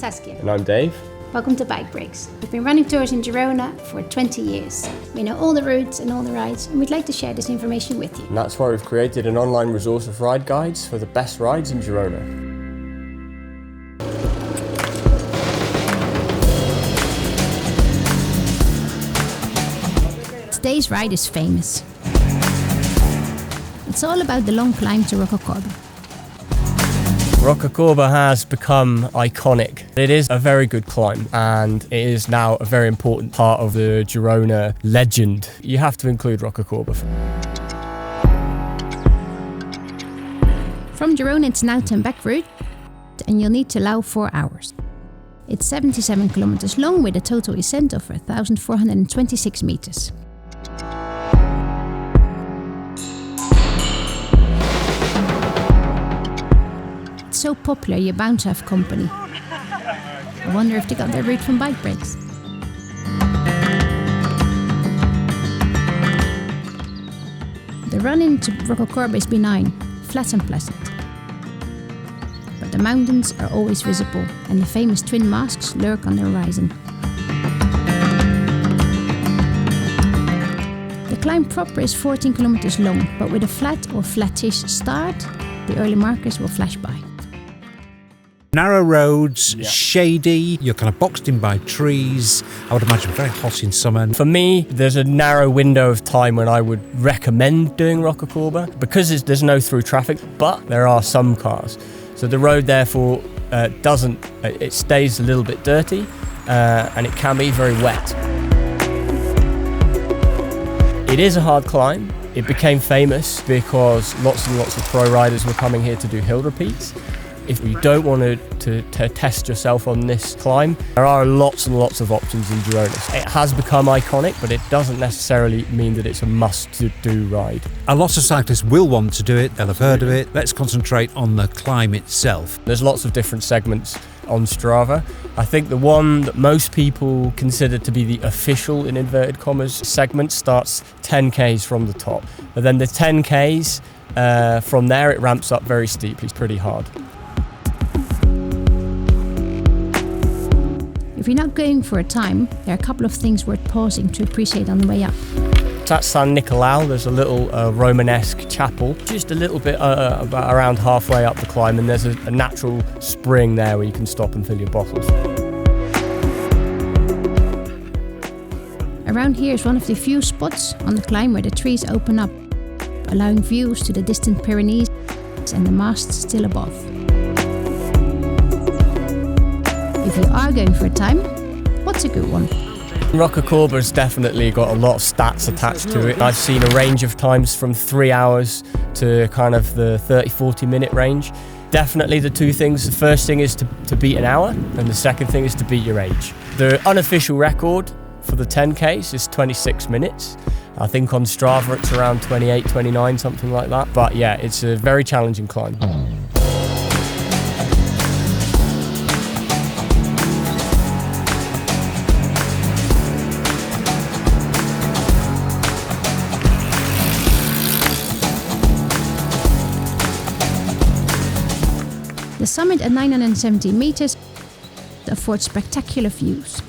Saskia. And I'm Dave. Welcome to Bike Breaks. We've been running tours in Girona for 20 years. We know all the routes and all the rides, and we'd like to share this information with you. And that's why we've created an online resource of ride guides for the best rides in Girona. Today's ride is famous. It's all about the long climb to Rocacorba. Rocacorba has become iconic. It is a very good climb and it is now a very important part of the Girona legend. You have to include Rocacorba. From Girona it's an out and back route and you'll need to allow 4 hours. It's 77 kilometers long with a total ascent of 1,426 meters. It's so popular you're bound to have company. I wonder if they got their route from Bike Breaks. The run into Rocacorba is benign, flat and pleasant. But the mountains are always visible and the famous twin masks lurk on the horizon. The climb proper is 14 kilometers long, but with a flat or flattish start, the early markers will flash by. Narrow roads, shady, you're kind of boxed in by trees. I would imagine very hot in summer. For me, there's a narrow window of time when I would recommend doing Rocacorba because there's no through traffic, but there are some cars. So the road therefore it stays a little bit dirty and it can be very wet. It is a hard climb. It became famous because lots and lots of pro riders were coming here to do hill repeats. If you don't want to test yourself on this climb, there are lots and lots of options in Girona. It has become iconic, but it doesn't necessarily mean that it's a must-do ride. A lot of cyclists will want to do it, they'll have heard of it. Let's concentrate on the climb itself. There's lots of different segments on Strava. I think the one that most people consider to be the official, in inverted commas, segment starts 10Ks from the top. But then the 10Ks, from there it ramps up very steeply, it's pretty hard. If you're not going for a time, there are a couple of things worth pausing to appreciate on the way up. At San Nicolau, there's a little Romanesque chapel, just a little bit about around halfway up the climb, and there's a natural spring there where you can stop and fill your bottles. Around here is one of the few spots on the climb where the trees open up, allowing views to the distant Pyrenees and the masts still above. If you are going for a time, what's a good one? Rocacorba has definitely got a lot of stats attached to it. I've seen a range of times from 3 hours to kind of the 30-40 minute range. Definitely the two things. The first thing is to beat an hour, and the second thing is to beat your age. The unofficial record for the 10Ks is 26 minutes. I think on Strava it's around 28, 29, something like that. But yeah, it's a very challenging climb. The summit at 970 meters affords spectacular views.